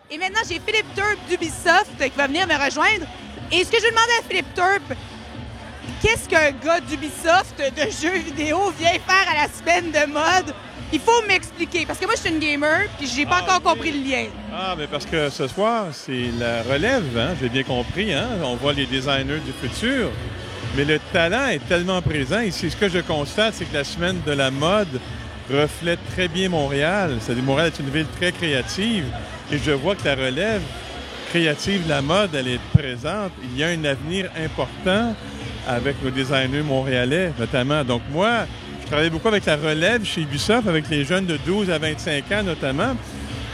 Et maintenant, j'ai Philippe Turp d'Ubisoft qui va venir me rejoindre. Et ce que je vais demander à Philippe Turp, qu'est-ce qu'un gars d'Ubisoft de jeux vidéo vient faire à la semaine de mode? Il faut m'expliquer, parce que moi, je suis une gamer, puis j'ai pas encore compris le lien. Mais parce que ce soir, c'est la relève, hein? J'ai bien compris, hein? On voit les designers du futur. Mais le talent est tellement présent. Ici, ce que je constate, c'est que la semaine de la mode reflète très bien Montréal. C'est-à-dire Montréal est une ville très créative. Et je vois que la relève créative de la mode, elle est présente. Il y a un avenir important avec nos designers montréalais, notamment. Donc moi, je travaille beaucoup avec la relève chez Ubisoft, avec les jeunes de 12 à 25 ans notamment.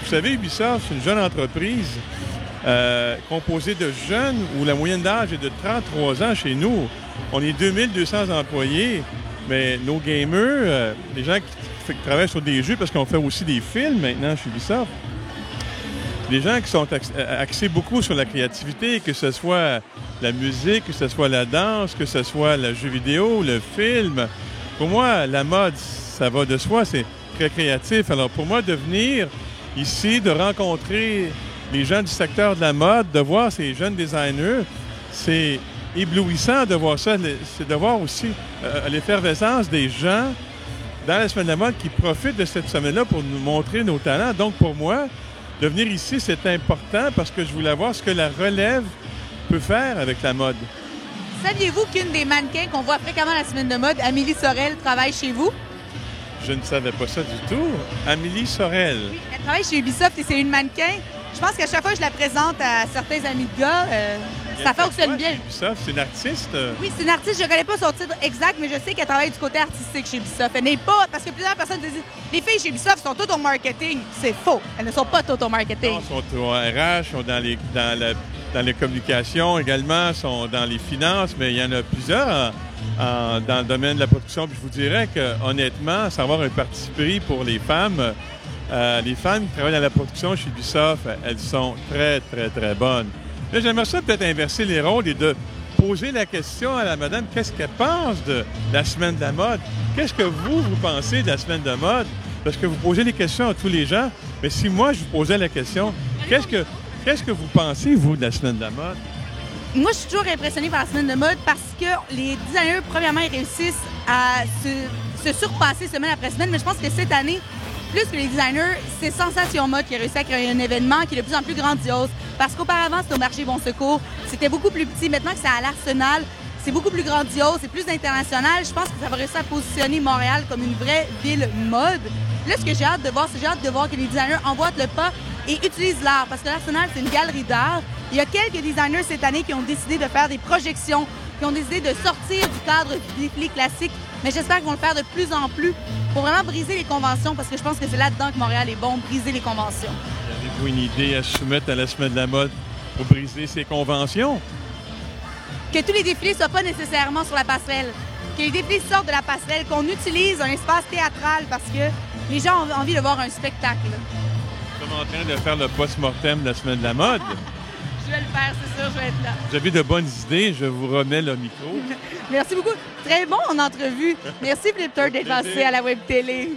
Vous savez, Ubisoft, c'est une jeune entreprise composée de jeunes où la moyenne d'âge est de 33 ans chez nous. On est 2200 employés, mais nos gamers, les gens qui travaillent sur des jeux, parce qu'on fait aussi des films maintenant chez Ubisoft, des gens qui sont axés beaucoup sur la créativité, que ce soit la musique, que ce soit la danse, que ce soit le jeu vidéo, le film. Pour moi, la mode, ça va de soi, c'est très créatif. Alors pour moi, de venir ici, de rencontrer les gens du secteur de la mode, de voir ces jeunes designers, c'est éblouissant de voir ça. C'est de voir aussi l'effervescence des gens dans la semaine de la mode qui profitent de cette semaine-là pour nous montrer nos talents. Donc pour moi, de venir ici, c'est important parce que je voulais voir ce que la relève peut faire avec la mode. Saviez-vous qu'une des mannequins qu'on voit fréquemment la semaine de mode, Amélie Sorel, travaille chez vous? Je ne savais pas ça du tout. Amélie Sorel. Oui, elle travaille chez Ubisoft et c'est une mannequin. Je pense qu'à chaque fois que je la présente à certains amis de gars, ça fonctionne bien. Ubisoft, c'est une artiste? Oui, c'est une artiste. Je ne connais pas son titre exact, mais je sais qu'elle travaille du côté artistique chez Ubisoft. Elle n'est pas... Parce que plusieurs personnes disent les filles chez Ubisoft sont toutes au marketing. C'est faux. Elles ne sont pas toutes au marketing. Non, elles sont au RH, sont dans les communications également, sont dans les finances, mais il y en a plusieurs dans le domaine de la production. Puis je vous dirais que, honnêtement, sans avoir un parti pris pour les femmes qui travaillent dans la production chez Ubisoft, elles sont très, très, très bonnes. Là, j'aimerais ça peut-être inverser les rôles et de poser la question à la madame, qu'est-ce qu'elle pense de la semaine de la mode? Qu'est-ce que vous pensez de la semaine de mode? Parce que vous posez les questions à tous les gens, mais si moi, je vous posais la question, qu'est-ce que vous pensez, vous, de la semaine de la mode? Moi, je suis toujours impressionnée par la semaine de mode parce que les designers, premièrement, ils réussissent à se surpasser semaine après semaine. Mais je pense que cette année, plus que les designers, c'est Sensation Mode qui a réussi à créer un événement qui est de plus en plus grandiose. Parce qu'auparavant, c'était au marché Bon Secours, c'était beaucoup plus petit. Maintenant que c'est à l'Arsenal, c'est beaucoup plus grandiose, c'est plus international. Je pense que ça va réussir à positionner Montréal comme une vraie ville mode. Là, ce que j'ai hâte de voir, c'est que les designers emboîtent le pas et utilisent l'art. Parce que l'Arsenal, c'est une galerie d'art. Il y a quelques designers cette année qui ont décidé de faire des projections, qui ont décidé de sortir du cadre du défilé classique. Mais j'espère qu'ils vont le faire de plus en plus pour vraiment briser les conventions, parce que je pense que c'est là-dedans que Montréal est bon, briser les conventions. Avez-vous une idée à soumettre à la semaine de la mode pour briser ces conventions? Que tous les défilés ne soient pas nécessairement sur la passerelle. Que les défilés sortent de la passerelle, qu'on utilise un espace théâtral parce que les gens ont envie de voir un spectacle. Nous sommes en train de faire le post-mortem de la semaine de la mode. Je vais le faire, c'est sûr, je vais être là. Vous avez de bonnes idées, je vous remets le micro. Merci beaucoup. Très bon en entrevue. Merci Philippe Turp d'être passé à la Web Télé.